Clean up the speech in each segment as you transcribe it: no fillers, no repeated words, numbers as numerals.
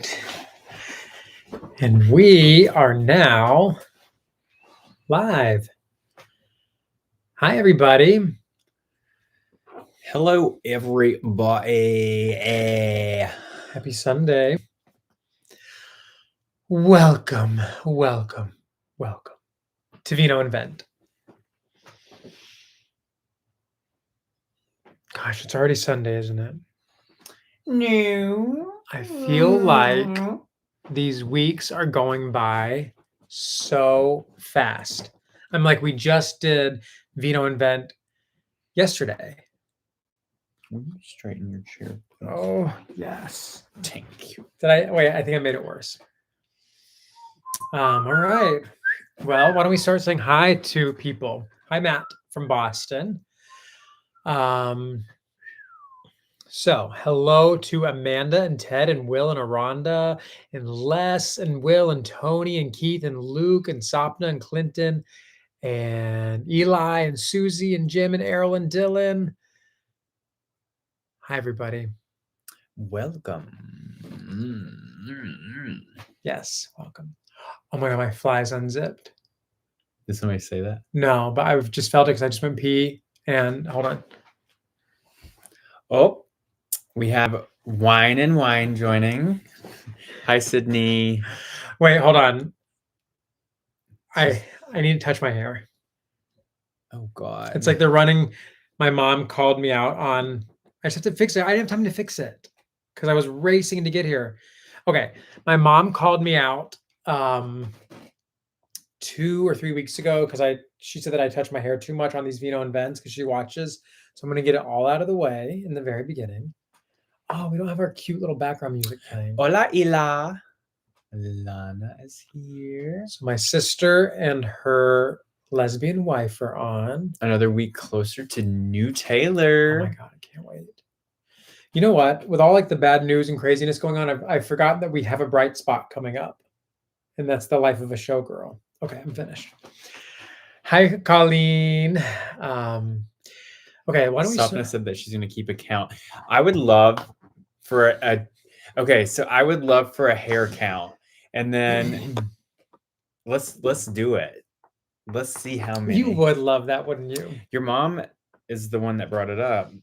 right. And we are now live. Hi, everybody. Hello, everybody. Happy Sunday. Welcome to Vino Vent. Gosh, it's already Sunday, isn't it? No. I feel like these weeks are going by so fast. I'm like, we just did Vino Vent yesterday. Will you straighten your chair, please? Oh, yes. Thank you. I think I made it worse. All right. Well, why don't we start saying hi to people? Hi, Matt from Boston. So hello to Amanda and Ted and Will and Aranda and Les and Will and Tony and Keith and Luke and Sapna and Clinton and Eli and Susie and Jim and Errol and Dylan. Hi, everybody. Welcome. Yes, welcome. Oh my God, my fly's unzipped. Did somebody say that? No, but I've just felt it because I just went pee and hold on. Oh, we have Wine and Wine joining. Hi, Sydney. Wait, hold on. I need to touch my hair. Oh, God. It's like they're running. My mom called me out on, I just have to fix it. I didn't have time to fix it because I was racing to get here. Okay. My mom called me out 2 or 3 weeks ago because she said that I touched my hair too much on these Vino Vents because she watches. So I'm going to get it all out of the way in the very beginning. Oh, we don't have our cute little background music playing. Hola, Ila. Lana is here. So my sister and her lesbian wife are on. Another week closer to New Taylor. Oh my God, I can't wait. You know what? With all like the bad news and craziness going on, I've forgotten that we have a bright spot coming up. And that's the life of a showgirl. Okay, I'm finished. Hi, Colleen. Okay, why don't we Sapna said that she's going to keep a count. I would love for a hair count. And then let's do it. Let's see how many. You would love that, wouldn't you? Your mom is the one that brought it up.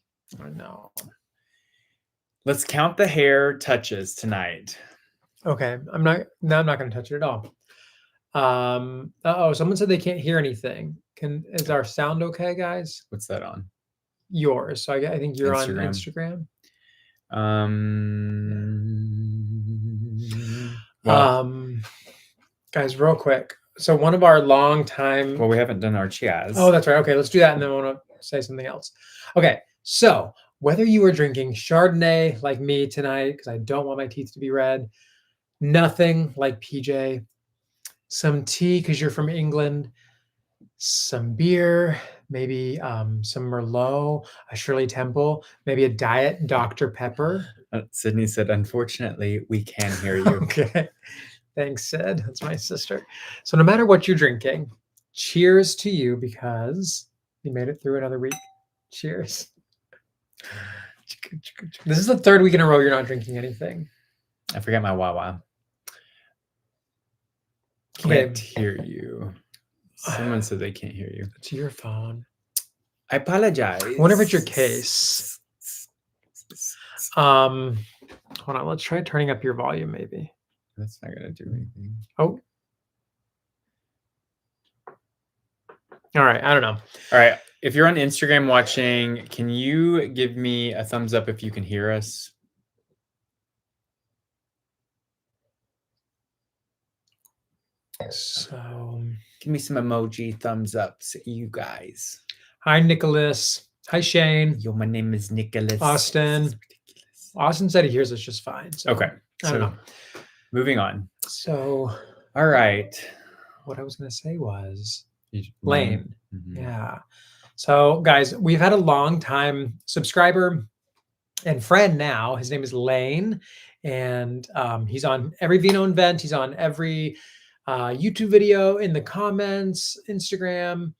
I know. Let's count the hair touches tonight. Okay, I'm not going to touch it at all. Someone said they can't hear anything. Is our sound okay, guys? What's that on? Yours. So I think you're on Instagram. Guys, real quick. So one of our long time. Well, we haven't done our cheers. Oh, that's right. Okay, let's do that, and then I want to say something else. Okay, so whether you are drinking Chardonnay like me tonight, because I don't want my teeth to be red, nothing like PJ, some tea because you're from England, some beer, maybe some Merlot, a Shirley Temple, maybe a Diet Dr. Pepper. Sydney said, unfortunately, we can hear you. Okay. Thanks, Sid. That's my sister. So no matter what you're drinking, cheers to you because you made it through another week. Cheers. This is the third week in a row you're not drinking anything. I forgot my Wawa. Can't hear you. Someone said they can't hear you. It's your phone. I apologize. I wonder if it's your case. Hold on. Let's try turning up your volume, maybe. That's not going to do anything. Oh. All right. I don't know. All right. If you're on Instagram watching, can you give me a thumbs up if you can hear us? So give me some emoji thumbs ups, you guys. Hi, Nicholas. Hi, Shane. Yo, my name is Nicholas. Austin. Austin said he hears us just fine. So okay. I don't know. Moving on. So, all right. What I was going to say was Lane. Mm-hmm. Yeah. So, guys, we've had a long time subscriber and friend now. His name is Lane, and he's on every Vino Vent. He's on every YouTube video, in the comments, Instagram,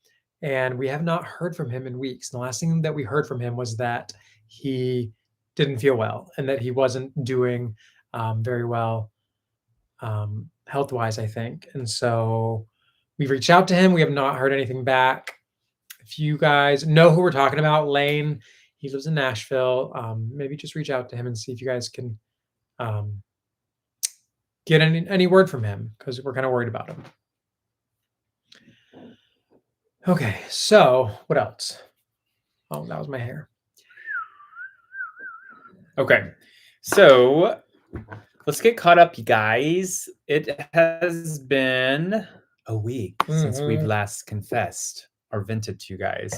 and we have not heard from him in weeks. And the last thing that we heard from him was that he didn't feel well and that he wasn't doing very well health-wise, I think. And so we've reached out to him. We have not heard anything back. If you guys know who we're talking about, Lane, he lives in Nashville. Maybe just reach out to him and see if you guys can get any word from him, because we're kind of worried about him. Okay, so what else? Oh, that was my hair. Okay, so let's get caught up, you guys. It has been a week since we've last confessed or vented to you guys.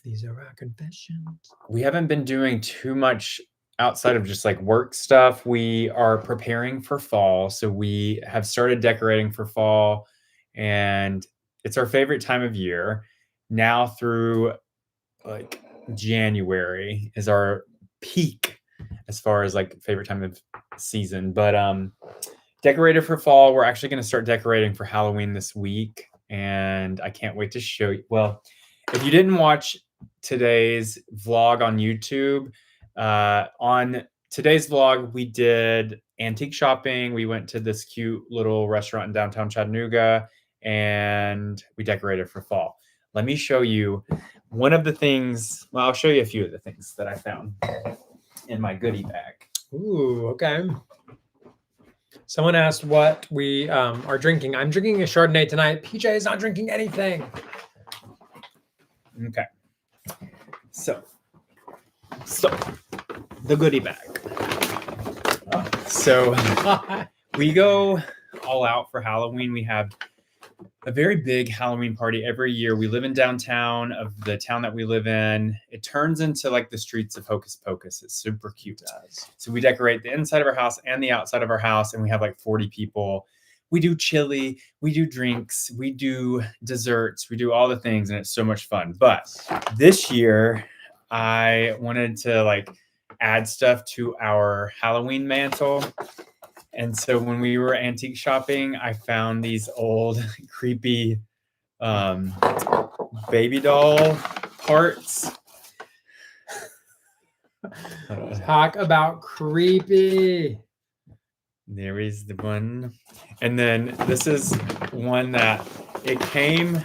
These are our confessions. We haven't been doing too much outside of just like work stuff. We are preparing for fall, so we have started decorating for fall, and it's our favorite time of year. Now through like January is our peak as far as like favorite time of season. But decorated for fall. We're actually going to start decorating for Halloween this week, and I can't wait to show you. Well, if you didn't watch today's vlog on YouTube, on today's vlog we did antique shopping. We went to this cute little restaurant in downtown Chattanooga, and we decorated for fall. Let me show you one of the things. Well, I'll show you a few of the things that I found in my goodie bag. Ooh, okay. Someone asked what we are drinking. I'm drinking a Chardonnay tonight. PJ is not drinking anything. Okay. So the goodie bag. So we go all out for Halloween. We have a very big Halloween party every year. We live in downtown of the town that we live in. It turns into like the streets of Hocus Pocus. It's super cute. So we decorate the inside of our house and the outside of our house, and we have like 40 people. We do chili, we do drinks, we do desserts, we do all the things, and it's so much fun. But this year, I wanted to like add stuff to our Halloween mantle. And so when we were antique shopping, I found these old creepy baby doll parts. Talk about creepy. There is the one. And then this is one that it came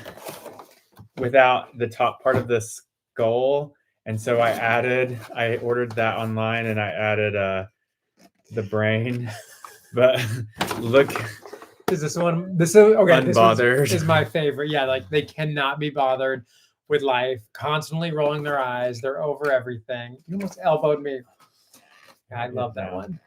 without the top part of the skull. And so I ordered that online, and I added the brain. But look, is this one? This is okay. Unbothered. This is my favorite. Yeah, like they cannot be bothered with life. Constantly rolling their eyes. They're over everything. You almost elbowed me. I love that one.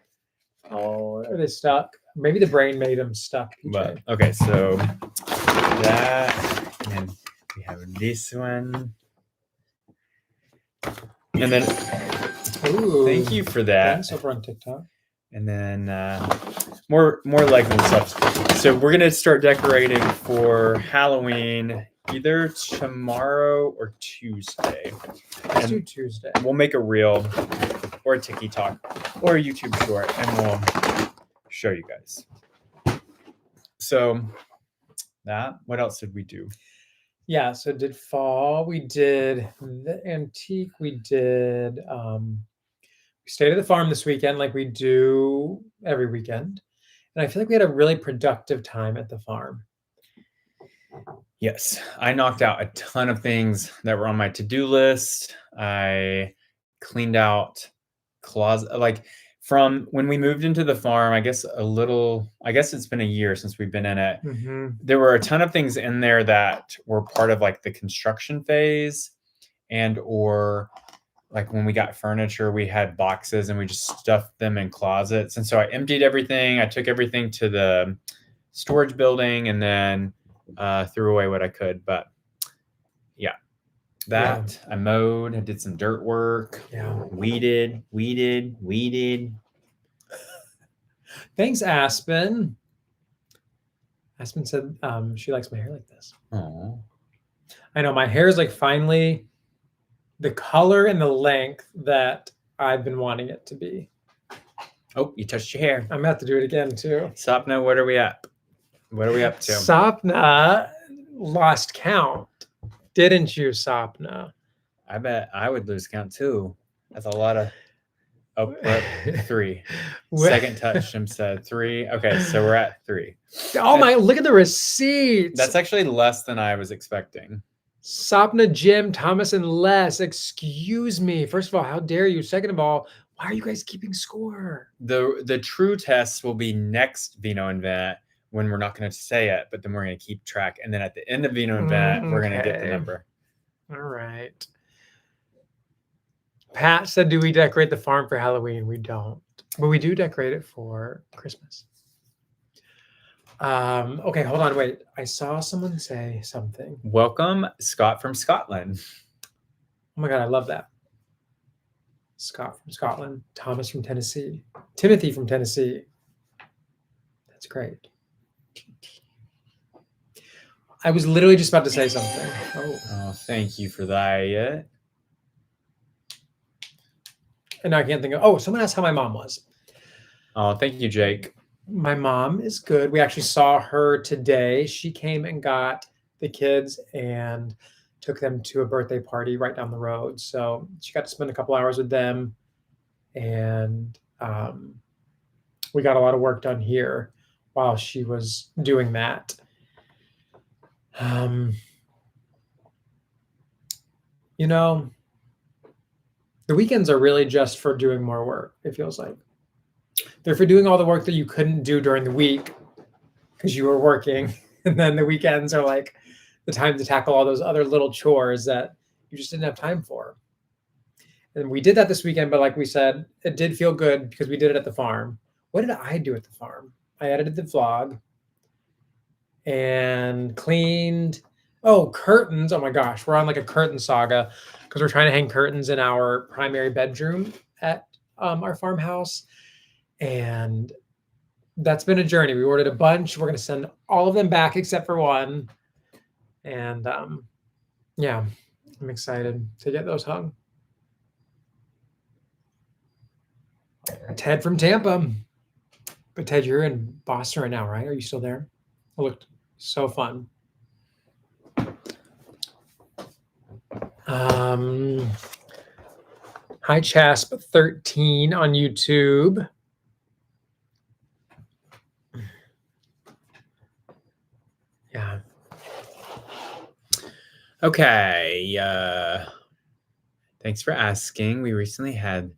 Oh, are they stuck? Maybe the brain made them stuck. PJ. But okay, so that, and then we have this one, and then ooh, thank you for that. Thanks over on TikTok. And then more Lego stuff. So we're gonna start decorating for Halloween either tomorrow or Tuesday. Let's do Tuesday. We'll make a reel or a TikTok or a YouTube short, and we'll show you guys. So that. What else did we do? Yeah. So did fall. We did the antique. We did. We stayed at the farm this weekend, like we do every weekend, and I feel like we had a really productive time at the farm. Yes, I knocked out a ton of things that were on my to-do list. I cleaned out closet, like from when we moved into the farm. I guess it's been a year since we've been in it. Mm-hmm. There were a ton of things in there that were part of like the construction phase, and or like when we got furniture, we had boxes and we just stuffed them in closets. And so I emptied everything. I took everything to the storage building, and then threw away what I could. But yeah, I mowed. I did some dirt work. Yeah. Weeded. Thanks, Aspen. Aspen said she likes my hair like this. Oh, I know, my hair is like finally the color and the length that I've been wanting it to be. Oh, you touched your hair. I'm about to do it again too. Sapna, what are we at? What are we up to? Sapna lost count. Didn't you, Sapna? I bet I would lose count too. That's a lot of. Oh, we're at 3. Wh- Second touch, Jim said 3. Okay, so we're at 3. Oh my, look at the receipts. That's actually less than I was expecting. Sapna, Jim, Thomas, and Les. Excuse me. First of all, how dare you? Second of all, why are you guys keeping score? The true test will be next Vino Vent when we're not going to say it, but then we're going to keep track. And then at the end of Vino Vent, we're going to get the Okay. number. All right. Pat said, do we decorate the farm for Halloween? We don't, but we do decorate it for Christmas. Okay, hold on, wait. I saw someone say something. Welcome, Scott from Scotland. Oh my God, I love that. Scott from Scotland, Thomas from Tennessee, Timothy from Tennessee. That's great. I was literally just about to say something. Oh, thank you for that. And now I can't think of, oh, someone asked how my mom was. Oh, thank you, Jake. My mom is good. We actually saw her today. She came and got the kids and took them to a birthday party right down the road. So she got to spend a couple hours with them. And we got a lot of work done here while she was doing that. You know, the weekends are really just for doing more work, it feels like. They're for doing all the work that you couldn't do during the week because you were working. And then the weekends are like the time to tackle all those other little chores that you just didn't have time for. And we did that this weekend, but like we said, it did feel good because we did it at the farm. What did I do at the farm? I edited the vlog and cleaned, curtains. Oh my gosh, we're on like a curtain saga because we're trying to hang curtains in our primary bedroom at our farmhouse. And that's been a journey. We ordered a bunch. We're going to send all of them back except for one. And yeah, I'm excited to get those hung. Ted from Tampa. But Ted, you're in Boston right now, right? Are you still there? It looked so fun. Hi, Chasp13 on YouTube. Yeah. Okay. Thanks for asking. We recently had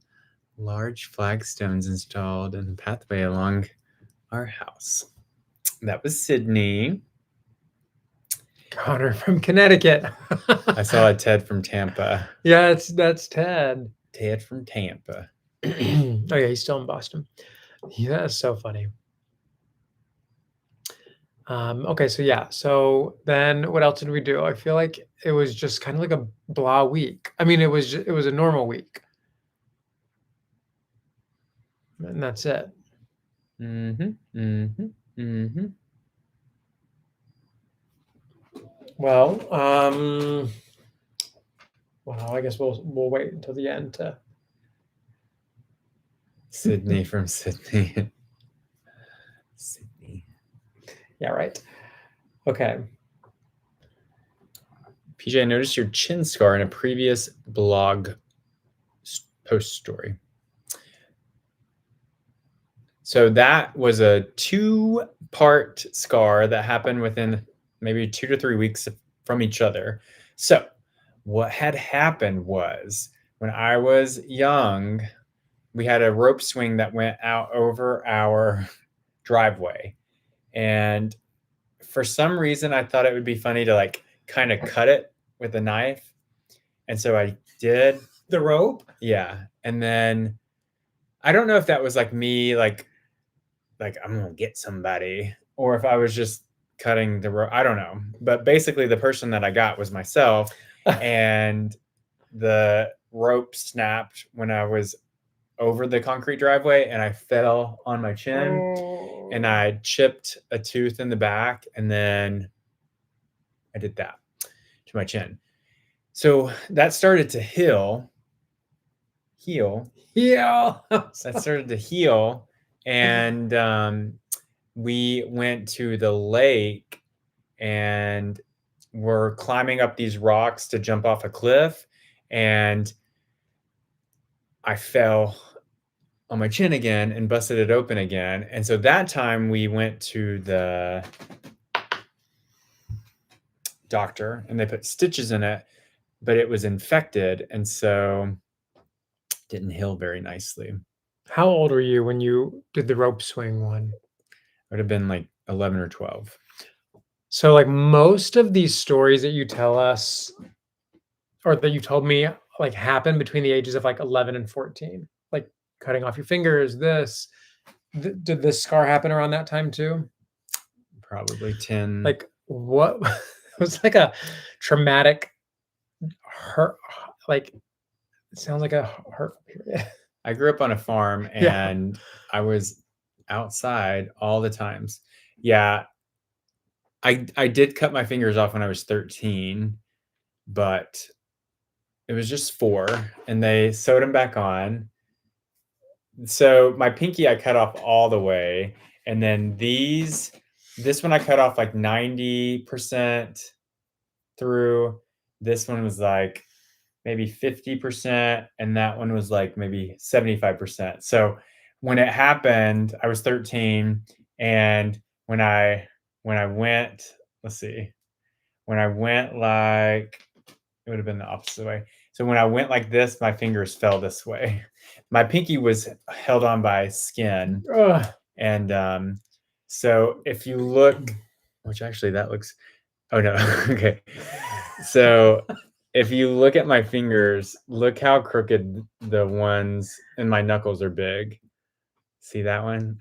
large flagstones installed in the pathway along our house. That was Sydney. Connor from Connecticut. I saw a Ted from Tampa. Yeah, that's Ted. Ted from Tampa. Oh yeah, he's still in Boston. Yeah, that's so funny. Okay, so yeah. So then what else did we do? I feel like it was just kind of like a blah week. I mean, it was a normal week. And that's it. Well, I guess we'll wait until the end to Sydney from Sydney. Sydney. Yeah, right. Okay. PJ, I noticed your chin scar in a previous blog post story. So that was a 2-part scar that happened within maybe 2 to 3 weeks from each other. So what had happened was when I was young, we had a rope swing that went out over our driveway. And for some reason, I thought it would be funny to like kind of cut it with a knife. And so I did. The rope? Yeah. And then I don't know if that was like me, like I'm going to get somebody, or if I was just cutting the rope. I don't know. But basically the person that I got was myself. And the rope snapped when I was over the concrete driveway and I fell on my chin and I chipped a tooth in the back. And then I did that to my chin. So that started to heal. That started to heal. And we went to the lake and we're climbing up these rocks to jump off a cliff. And I fell on my chin again and busted it open again. And so that time we went to the doctor and they put stitches in it, but it was infected. And so didn't heal very nicely. How old were you when you did the rope swing one? Would have been like 11 or 12. So, like, most of these stories that you tell us or that you told me, like, happen between the ages of, like, 11 and 14. Like, cutting off your fingers, this. Did this scar happen around that time too? Probably 10. Like, what it was like a traumatic hurt, like, it sounds like a hurtful period. I grew up on a farm Yeah. and I was outside all the times. Yeah, I did cut my fingers off when I was 13, but it was just 4 and they sewed them back on. So my pinky I cut off all the way, and then this one I cut off like 90% through. This one was like maybe 50%, and that one was like maybe 75%. So when it happened, I was 13, and when I went, let's see, when I went like it would have been the opposite way. So when I went like this, my fingers fell this way. My pinky was held on by skin, Ugh. and so if you look, which actually that looks, oh no, okay. So if you look at my fingers, look how crooked the ones in my knuckles are big. See that one?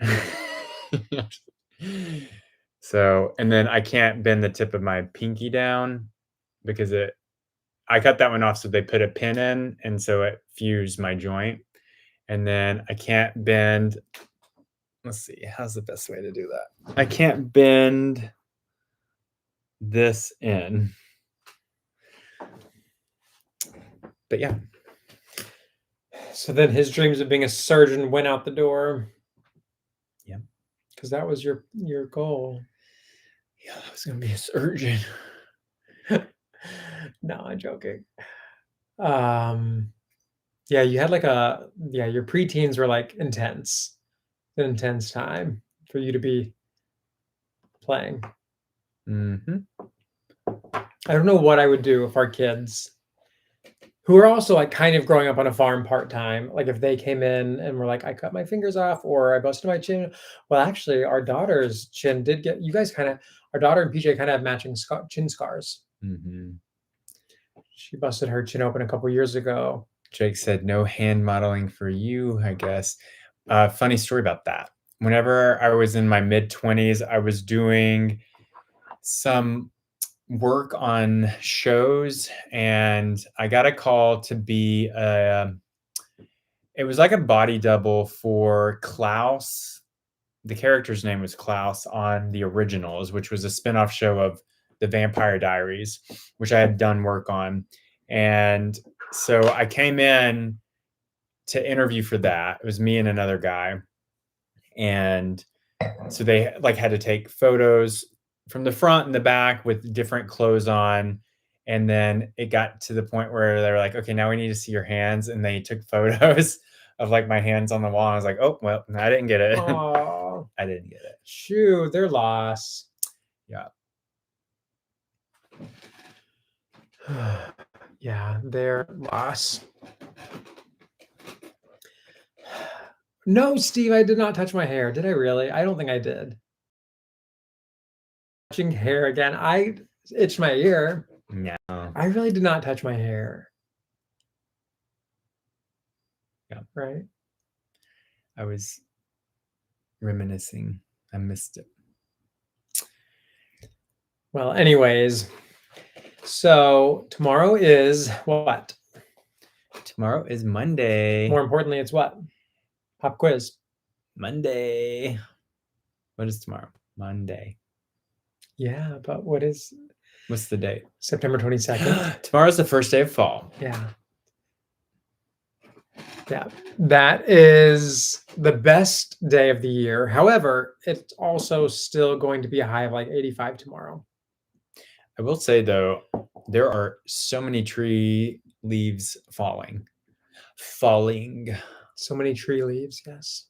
So, and then I can't bend the tip of my pinky down because I cut that one off, so they put a pin in, and so it fused my joint. And then I can't bend. Let's see, how's the best way to do that? I can't bend this in. But yeah. So then his dreams of being a surgeon went out the door. Yeah. Because that was your goal. Yeah, I was gonna be a surgeon. No, I'm joking. Yeah, you had like your preteens were like intense, an intense time for you to be playing. Mm-hmm. I don't know what I would do if our kids, who are also like kind of growing up on a farm part time, like if they came in and were like, I cut my fingers off or I busted my chin. Well, actually, our daughter's chin did get, you guys kind of, our daughter and PJ kind of have matching chin scars. Mm-hmm. She busted her chin open a couple years ago. Jake said, no hand modeling for you, I guess. Funny story about that. Whenever I was in my mid-20s, I was doing some work on shows, and I got a call to be it was like a body double for Klaus. The character's name was Klaus on The Originals, which was a spinoff show of The Vampire Diaries, which I had done work on. And so I came in to interview for that. It was me and another guy. And so they like had to take photos from the front and the back with different clothes on. And then it got to the point where they were like, okay, now we need to see your hands. And they took photos of like my hands on the wall. And I was like, oh, well, I didn't get it. Oh, I didn't get it. shoot, their loss. Yeah. Yeah, their loss. No, Steve, I did not touch my hair. Did I really? I don't think I did. Touching hair again. I itched my ear. No. I really did not touch my hair. Yeah. Right. I was reminiscing. I missed it. Well, anyways, so tomorrow is what? Tomorrow is Monday. More importantly, it's what? Pop quiz. Monday. What is tomorrow? Monday. Yeah, but what's the date? September 22nd. Tomorrow's the first day of fall. Yeah. Yeah, that is the best day of the year. However, it's also still going to be a high of like 85 tomorrow. I will say though, there are so many tree leaves falling. So many tree leaves. Yes.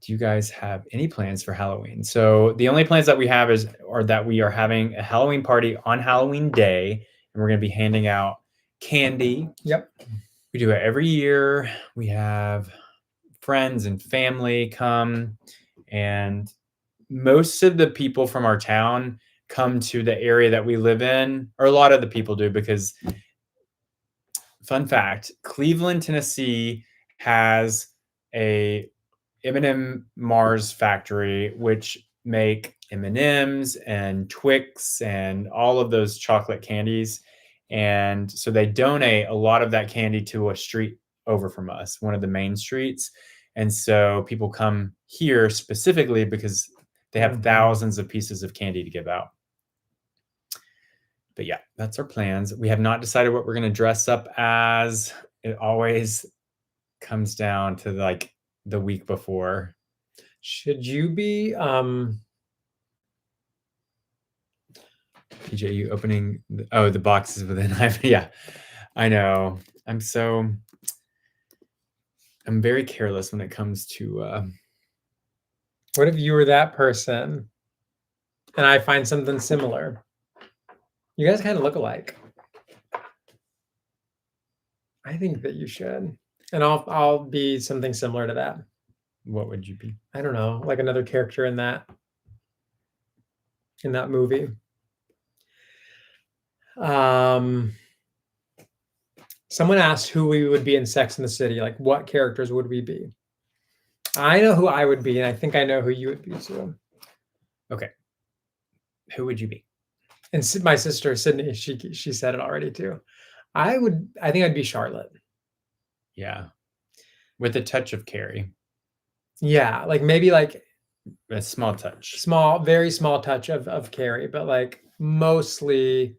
Do you guys have any plans for Halloween? So the only plans that we have are that we are having a Halloween party on Halloween Day, and we're going to be handing out candy. Yep. We do it every year. We have friends and family come, and most of the people from our town come to the area that we live in, or a lot of the people do, because fun fact, Cleveland, Tennessee has a M&M Mars factory, which make M&Ms and Twix and all of those chocolate candies. And so they donate a lot of that candy to a street over from us, one of the main streets. And so people come here specifically because they have thousands of pieces of candy to give out. But yeah, that's our plans. We have not decided what we're going to dress up as. It always comes down to like the week before. Should you be PJ, you opening the boxes within yeah, I know. I'm very careless when it comes to what if you were that person and I find something similar? You guys kind of look alike. I think that you should. And I'll be something similar to that. What would you be? I don't know, like another character in that movie. Someone asked who we would be in Sex and the City. Like, what characters would we be? I know who I would be, and I think I know who you would be too. Okay. Who would you be? And my sister Sydney, she said it already too. I think I'd be Charlotte. Yeah. With a touch of Carrie. Yeah, like maybe like a small touch. Very small touch of Carrie, but like mostly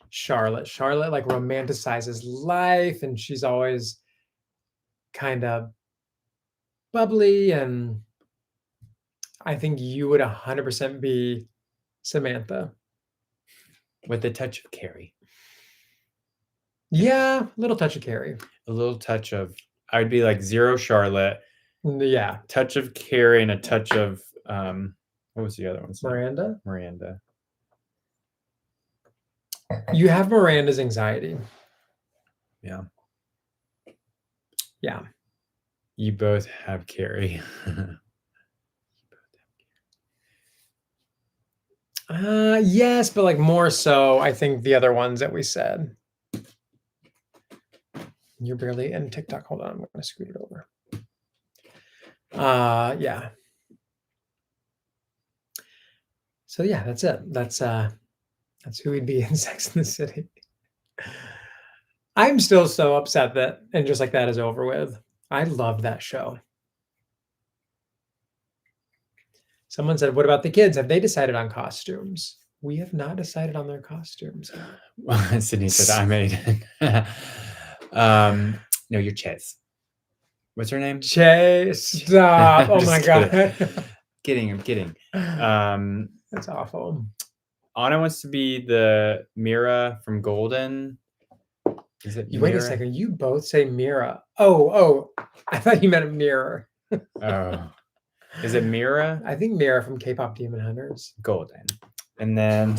Charlotte. Charlotte like romanticizes life, and she's always kind of bubbly, and I think you would 100% be Samantha. With a touch of Carrie. Yeah, a little touch of Carrie. A little touch of, I'd be like zero Charlotte. Yeah. Touch of Carrie and a touch of, what was the other one? Miranda. You have Miranda's anxiety. Yeah. Yeah. You both have Carrie. Yes, but like more so, I think the other ones that we said. You're barely in TikTok. Hold on, I'm going to scoot it over. Yeah. So yeah, that's it. That's who we'd be in Sex and the City. I'm still so upset that And Just Like That is over with. I loved that show. Someone said, what about the kids? Have they decided on costumes? We have not decided on their costumes. Well, Sydney said I made it. No, you're Chase. What's her name? Chase. Stop. Oh my God. I'm kidding. That's awful. Anna wants to be the Mira from Golden. Is it Wait a second. You both say Mira. Oh. I thought you meant Mirror. Oh. Is it Mira? I think Mira from K-pop Demon Hunters. Golden. And then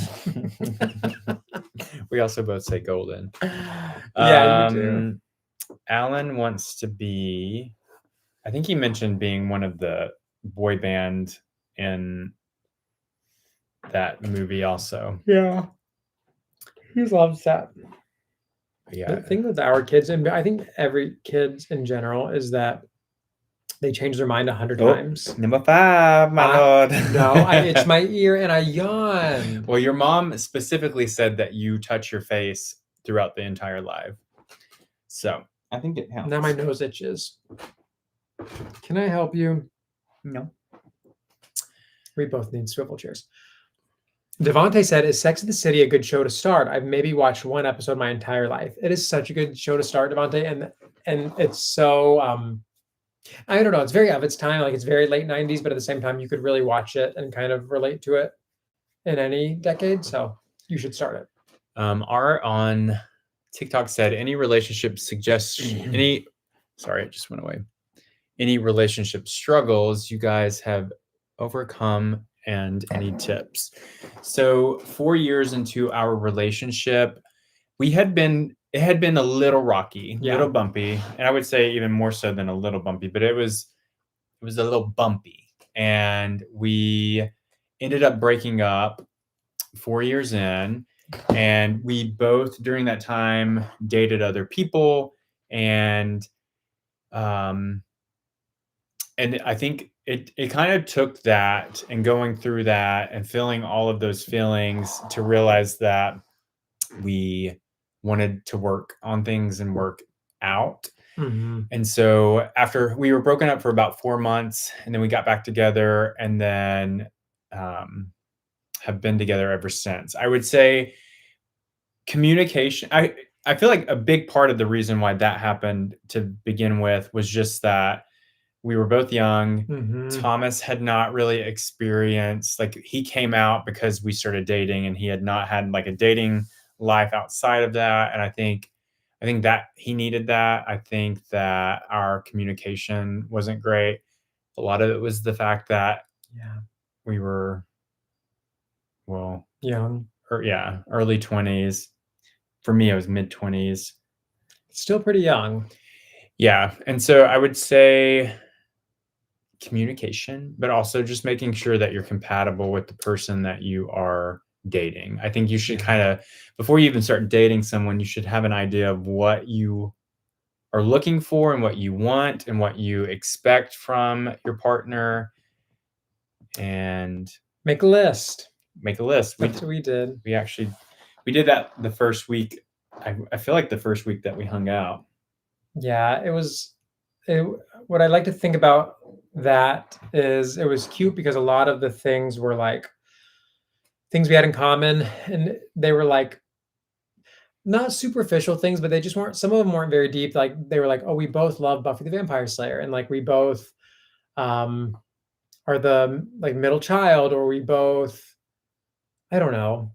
we also both say Golden. Yeah, you do. Alan wants to be, I think he mentioned being one of the boy band in that movie also. Yeah. He loves that. Yeah. The thing with our kids, and I think every kids in general, is that they change their mind 100 times. Number 5, my lord. No, I itch my ear and I yawn. Well, your mom specifically said that you touch your face throughout the entire live. So I think it helps. Now my nose itches. Can I help you? No. We both need swivel chairs. Devontae said, is Sex and the City a good show to start? I've maybe watched one episode my entire life. It is such a good show to start, Devontae. And it's so, I don't know. It's very of its time. Like it's very late 90s, but at the same time, you could really watch it and kind of relate to it in any decade. So you should start it. R on TikTok said, any relationship suggests sorry, it just went away. any relationship struggles you guys have overcome and any tips. So 4 years into our relationship, it had been a little rocky, a Yeah. little bumpy, and I would say even more so than a little bumpy, but it was a little bumpy. And we ended up breaking up 4 years in, and we both during that time dated other people, and I think it kind of took that and going through that and feeling all of those feelings to realize that we wanted to work on things and work out. Mm-hmm. And so after we were broken up for about 4 months, and then we got back together, and then have been together ever since. I would say communication. I feel like a big part of the reason why that happened to begin with was just that we were both young. Mm-hmm. Thomas had not really experienced, like, he came out because we started dating, and he had not had like a dating life outside of that. And I think that he needed that. I think that our communication wasn't great. A lot of it was the fact that we were, well, young. Early 20s. For me, I was mid 20s. Still pretty young. Yeah. And so I would say communication, but also just making sure that you're compatible with the person that you are dating. I think you should kind of, before you even start dating someone, you should have an idea of what you are looking for and what you want and what you expect from your partner, and make a list. That's what we did. We did that the first week. I feel like the first week that we hung out. Yeah, what I like to think about that is it was cute because a lot of the things were like things we had in common, and they were like not superficial things, but they just weren't, some of them weren't very deep. Like they were like, oh, we both love Buffy the Vampire Slayer, and like we both are the like middle child, or we both, I don't know,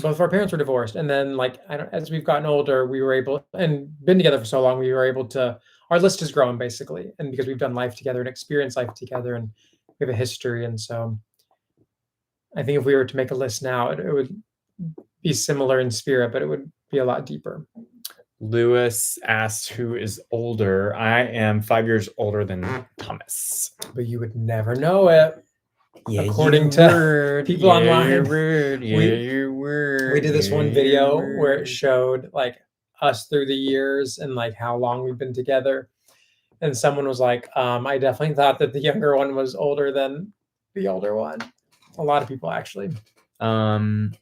both of our parents were divorced. And then like as we've gotten older, we were able, and been together for so long, we were able to, our list has grown basically, and because we've done life together and experienced life together, and we have a history. And so I think if we were to make a list now, it would be similar in spirit, but it would be a lot deeper. Lewis asked who is older. I am 5 years older than Thomas. But you would never know it. Yeah, according to people online. We did this one video where it showed like us through the years and like how long we've been together. And someone was like, I definitely thought that the younger one was older than the older one. A lot of people actually. From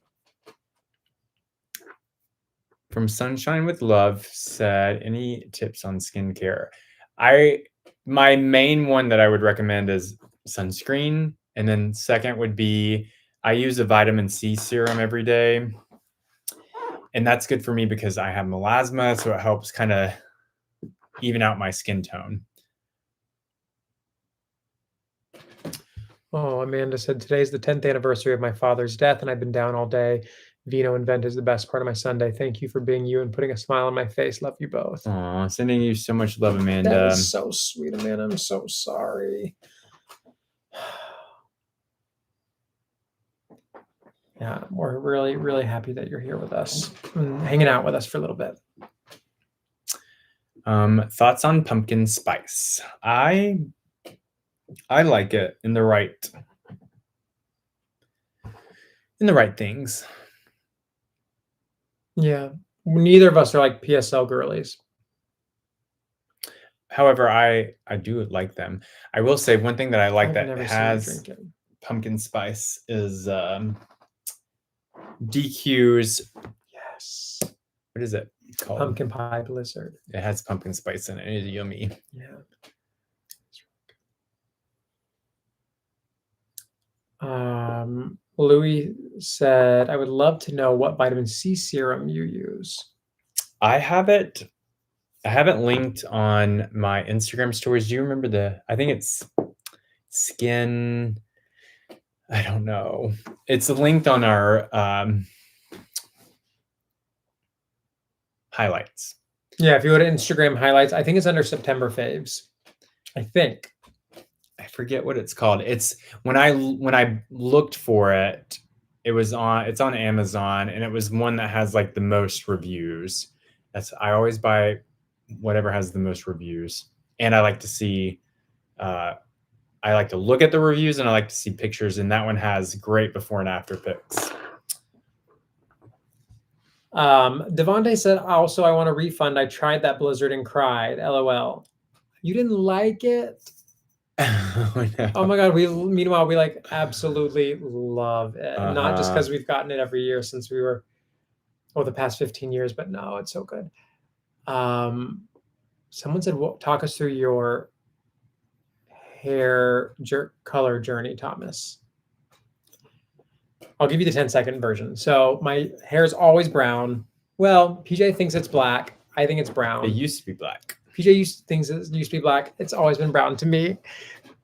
Sunshine with Love said, any tips on skincare? My main one that I would recommend is sunscreen. And then second would be, I use a vitamin C serum every day. And that's good for me because I have melasma, so it helps kind of even out my skin tone. Oh, Amanda said, today's the 10th anniversary of my father's death, and I've been down all day. Vino Vent is the best part of my Sunday. Thank you for being you and putting a smile on my face. Love you both. Aw, sending you so much love, Amanda. That was so sweet, Amanda. I'm so sorry. Yeah, we're really, really happy that you're here with us, hanging out with us for a little bit. Thoughts on pumpkin spice? I like it in the right things. Yeah, neither of us are like PSL girlies. However, I do like them. I will say one thing that I like that has pumpkin spice is DQ's. Yes. What is it called? Pumpkin pie blizzard. It has pumpkin spice in it. It is yummy. Yeah. Louis said, I would love to know what vitamin C serum you use. I haven't linked on my Instagram stories. Do you remember I think it's Skin, I don't know. It's linked on our highlights. Yeah, if you go to Instagram highlights, I think it's under September faves. I think. I forget what it's called. It's when I looked for it, it's on Amazon, and it was one that has like the most reviews. I always buy whatever has the most reviews, and I like to see I like to look at the reviews, and I like to see pictures, and that one has great before and after pics. Devontae said, also, I want a refund. I tried that Blizzard and cried. LOL. You didn't like it? Oh, no. Oh my God. Meanwhile, we like absolutely love it. Not just because we've gotten it every year since we were, the past 15 years, but no, it's so good. Someone said, talk us through your hair color journey, Thomas. I'll give you the 10-second version. So my hair is always brown. Well, PJ thinks it's black. I think it's brown. It used to be black. PJ thinks it used to be black. It's always been brown to me,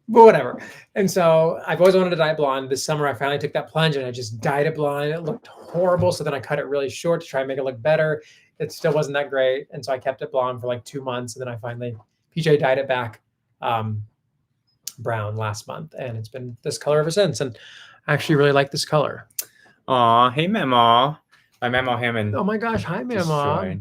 but whatever. And so I've always wanted to dye it blonde. This summer, I finally took that plunge and I just dyed it blonde. It looked horrible. So then I cut it really short to try and make it look better. It still wasn't that great. And so I kept it blonde for like 2 months. And then PJ dyed it back brown last month. And it's been this color ever since. And I actually really like this color. Aw, hey, Mama. My Mama Hammond. Oh my gosh, hi, Mama.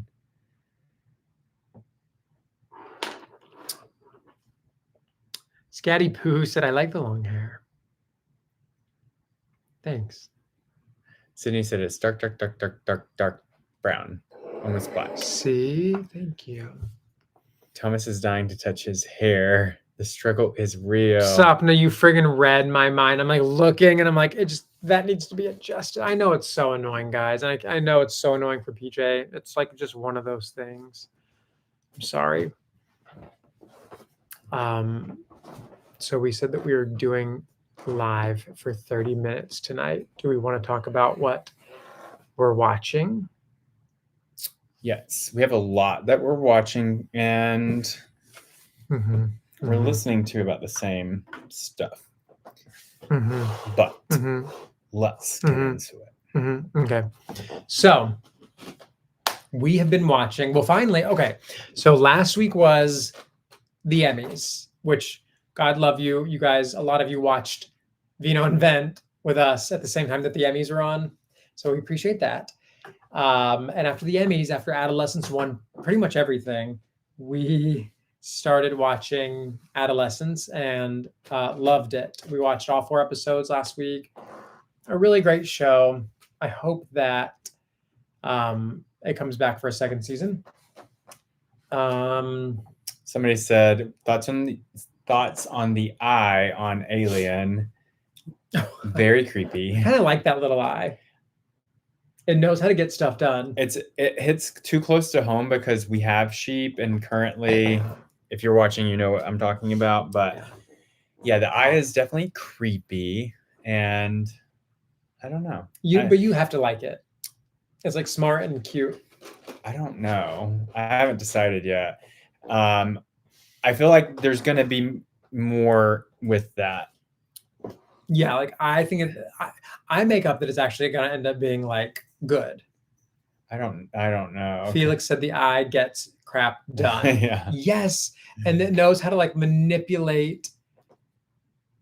Scatty Poo said, I like the long hair. Thanks. Sydney said it's dark brown, almost black. See, thank you. Thomas is dying to touch his hair. The struggle is real. Sapna, you friggin' read my mind. I'm like looking and I'm like, that needs to be adjusted. I know it's so annoying, guys. And I know it's so annoying for PJ. It's like just one of those things. I'm sorry. So we said that we were doing live for 30 minutes tonight. Do we want to talk about what we're watching? Yes, we have a lot that we're watching, and we're listening to about the same stuff. But let's get into it. Okay. So we have been watching. Well, finally, okay. So last week was the Emmys, which God love you. You guys, a lot of you watched Vino Vent with us at the same time that the Emmys were on. So we appreciate that. And after the Emmys, after Adolescence won pretty much everything, we started watching Adolescence and loved it. We watched all 4 episodes last week. A really great show. I hope that it comes back for a second season. Somebody said thoughts on the eye on Alien. Very creepy. I kind of like that little eye. It knows how to get stuff done. It hits too close to home because we have sheep, and currently, if you're watching, you know what I'm talking about. But yeah, the eye is definitely creepy, and I don't know. But you have to like it. It's like smart and cute. I don't know. I haven't decided yet. I feel like there's going to be more with that. Yeah, like I think I make up that it's actually going to end up being like good. I don't know. Felix said the eye gets crap done. Yeah. Yes, and it knows how to like manipulate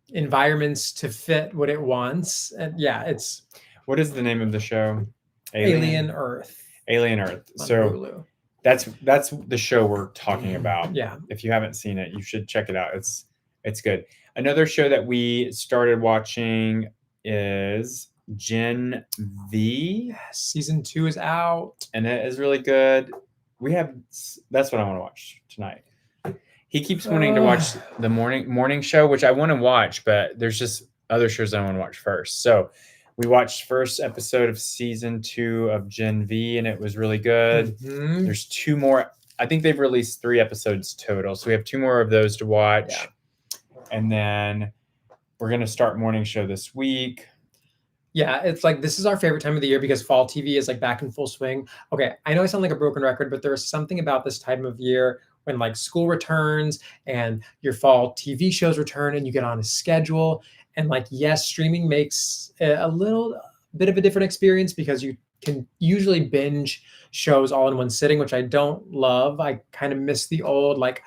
environments to fit what it wants. And yeah, it's. What is the name of the show? Alien Earth. Alien Earth. So Hulu. That's the show we're talking about. Yeah. If you haven't seen it, you should check it out. It's good. Another show that we started watching is Gen V. Yes, season 2 is out. And it is really good. That's what I want to watch tonight. He keeps wanting to watch the morning show, which I want to watch, but there's just other shows I want to watch first. So we watched first episode of season 2 of Gen V, and it was really good. There's 2 more. I think they've released 3 episodes total. So we have 2 more of those to watch. Yeah. And then we're going to start morning show this week. Yeah, it's like this is our favorite time of the year because fall TV is like back in full swing. Okay, I know I sound like a broken record, but there's something about this time of year when like school returns and your fall TV shows return and you get on a schedule. And like, yes, streaming makes a little bit of a different experience because you can usually binge shows all in one sitting, which I don't love. I kind of miss the old, like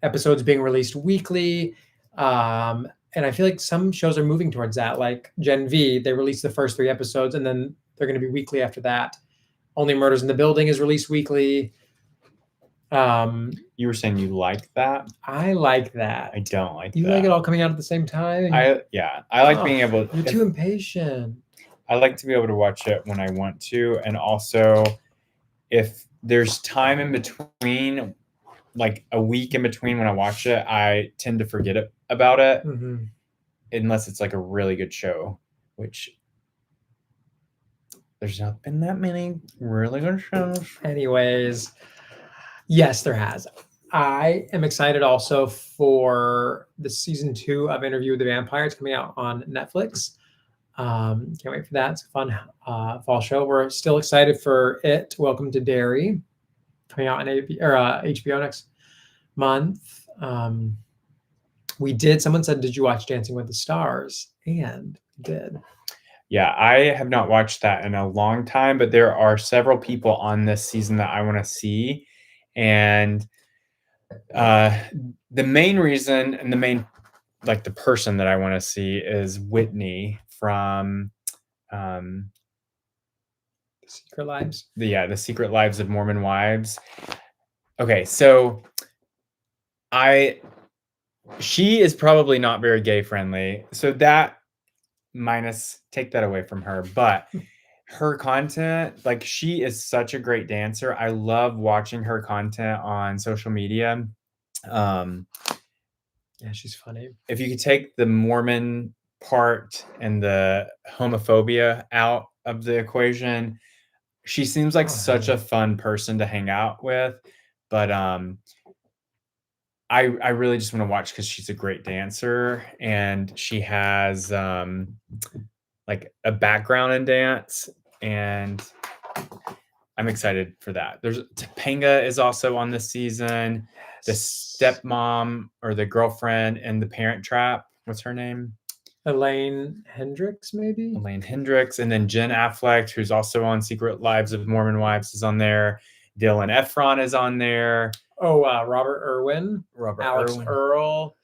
episodes being released weekly. And I feel like some shows are moving towards that. Like Gen V, they release the first 3 episodes and then they're going to be weekly after that. Only Murders in the Building is released weekly. You were saying you like that? I like that. I don't like You that. like it all coming out at the same time? I like being able. You're too impatient. I like to be able to watch it when I want to, and also if there's time in between, like a week in between when I watch it, I tend to forget about it unless it's like a really good show, which there's not been that many really good shows. Anyways, yes, there has. I am excited also for the season 2 of Interview with the Vampire. It's coming out on Netflix. Can't wait for that. It's a fun fall show. We're still excited for it. Welcome to Derry, coming out on HBO next month. Someone said, did you watch Dancing with the Stars? And we did. Yeah, I have not watched that in a long time, but there are several people on this season that I want to see. And the main reason and the person that I want to see is Whitney from The Secret Lives. The Secret Lives of Mormon Wives. Okay, so she is probably not very gay friendly. So that take that away from her, but her content, like she is such a great dancer. I love watching her content on social media. Yeah, she's funny. If you could take the Mormon part and the homophobia out of the equation, she seems like such a fun person to hang out with. But I really just want to watch because she's a great dancer and she has like a background in dance, and I'm excited for that. There's Topanga is also on this season. The stepmom or the girlfriend in The Parent Trap. What's her name? Elaine Hendricks, maybe? Elaine Hendricks. And then Jen Affleck, who's also on Secret Lives of Mormon Wives, is on there. Dylan Efron is on there. Oh, Robert Irwin. Alex Earl.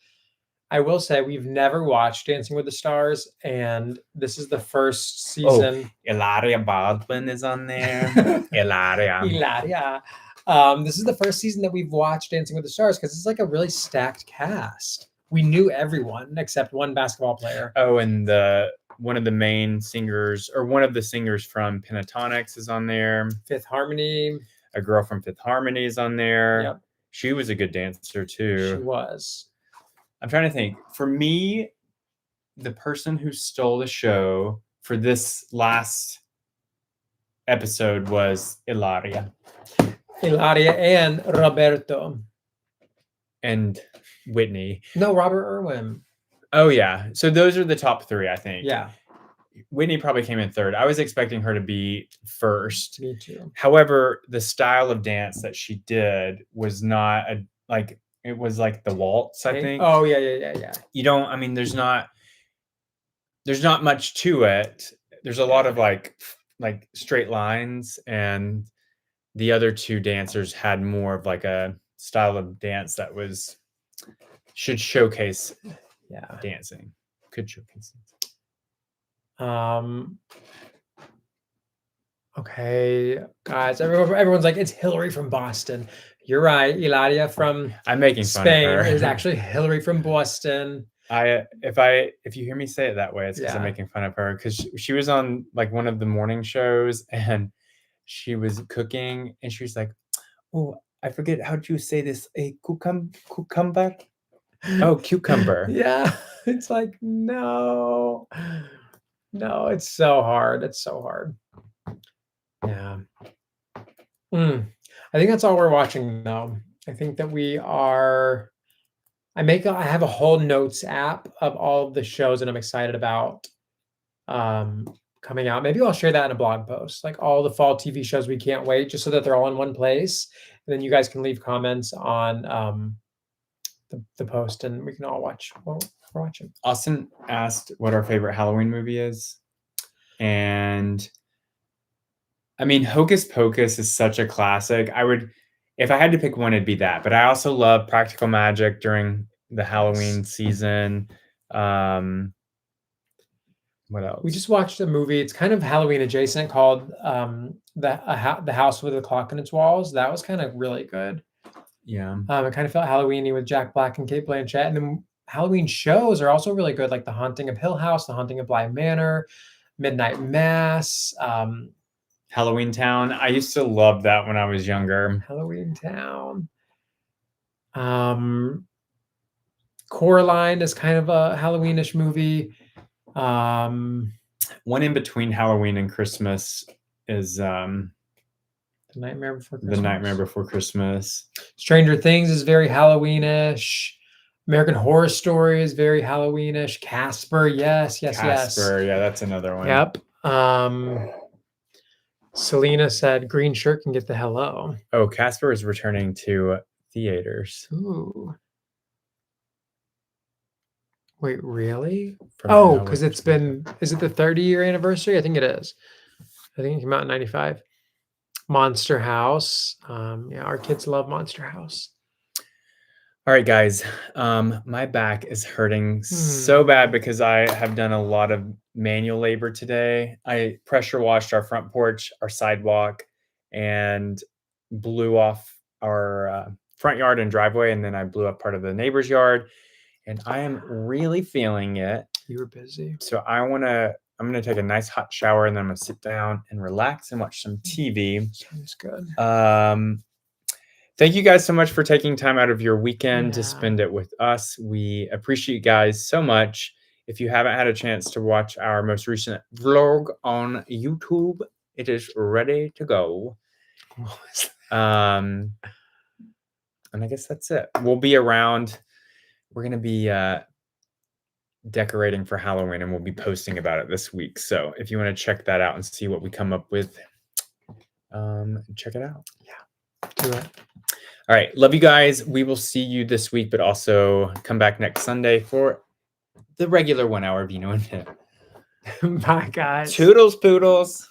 I will say we've never watched Dancing with the Stars, and this is the first season. Oh, Hilaria Baldwin is on there. Hilaria. This is the first season that we've watched Dancing with the Stars because it's like a really stacked cast. We knew everyone except one basketball player. Oh, and one of the main singers, or one of the singers from Pentatonics is on there. Fifth Harmony. A girl from Fifth Harmony is on there. Yep. She was a good dancer too. She was. I'm trying to think. For me, the person who stole the show for this last episode was Hilaria. Hilaria and Roberto. And Whitney. No, Robert Irwin. Oh, yeah. So those are the top 3, I think. Yeah. Whitney probably came in 3rd. I was expecting her to be first. Me too. However, the style of dance that she did was not it was like the waltz, I think. Oh, yeah. You don't, I mean, there's not much to it. There's a lot of like straight lines, and the other 2 dancers had more of like a style of dance that should showcase dancing. Could showcase dancing. Okay, guys, everyone's like, it's Hillary from Boston. You're right. Hilaria from I'm making Spain fun of her. is actually Hillary from Boston. If you hear me say it that way, it's because I'm making fun of her, because she was on like one of the morning shows and she was cooking and she was like, oh, I forget, how do you say this? A cucumber? Oh, cucumber. Yeah. It's like, no, it's so hard. It's so hard. Yeah. I think that's all we're watching though. I think that I have a whole notes app of all of the shows that I'm excited about coming out. Maybe I'll share that in a blog post, like all the fall TV shows we can't wait, just so that they're all in one place. And then you guys can leave comments on the post and we can all watch what we're watching. Austin asked what our favorite Halloween movie is. And I mean, Hocus Pocus is such a classic. if I had to pick one, it'd be that. But I also love practical magic during the Halloween season. What else? We just watched a movie. It's kind of Halloween adjacent called The House with a Clock in Its Walls. That was kind of really good. Yeah. It kind of felt Halloweeny with Jack Black and Kate Blanchett. And then Halloween shows are also really good, like The Haunting of Hill House, The Haunting of Bly Manor, Midnight Mass, Halloween Town. I used to love that when I was younger. Halloween Town. Coraline is kind of a Halloweenish movie. One in between Halloween and Christmas is The Nightmare Before Christmas. The Nightmare Before Christmas. Stranger Things is very Halloweenish. American Horror Story is very Halloweenish. Casper, yes. Casper, yeah, that's another one. Yep. Selena said green shirt can get the hello. Oh, Casper is returning to theaters. Ooh. Wait, really? From Oh, because it's been, is it the 30-year anniversary? I think it is. I think it came out in 95. Monster House. Yeah, our kids love Monster House. All right, guys. My back is hurting so bad because I have done a lot of manual labor today. I pressure washed our front porch, our sidewalk, and blew off our front yard and driveway, and then I blew up part of the neighbor's yard. And I am really feeling it. You were busy. So I'm gonna take a nice hot shower, and then I'm gonna sit down and relax and watch some TV. Sounds good. Thank you guys so much for taking time out of your weekend to spend it with us. We appreciate you guys so much. If you haven't had a chance to watch our most recent vlog on YouTube, it is ready to go. And I guess that's it. We'll be around. We're going to be decorating for Halloween, and we'll be posting about it this week. So if you want to check that out and see what we come up with, check it out. Yeah, do it. All right. Love you guys. We will see you this week, but also come back next Sunday for the regular 1 hour Vino Vent. Bye, guys. Toodles poodles.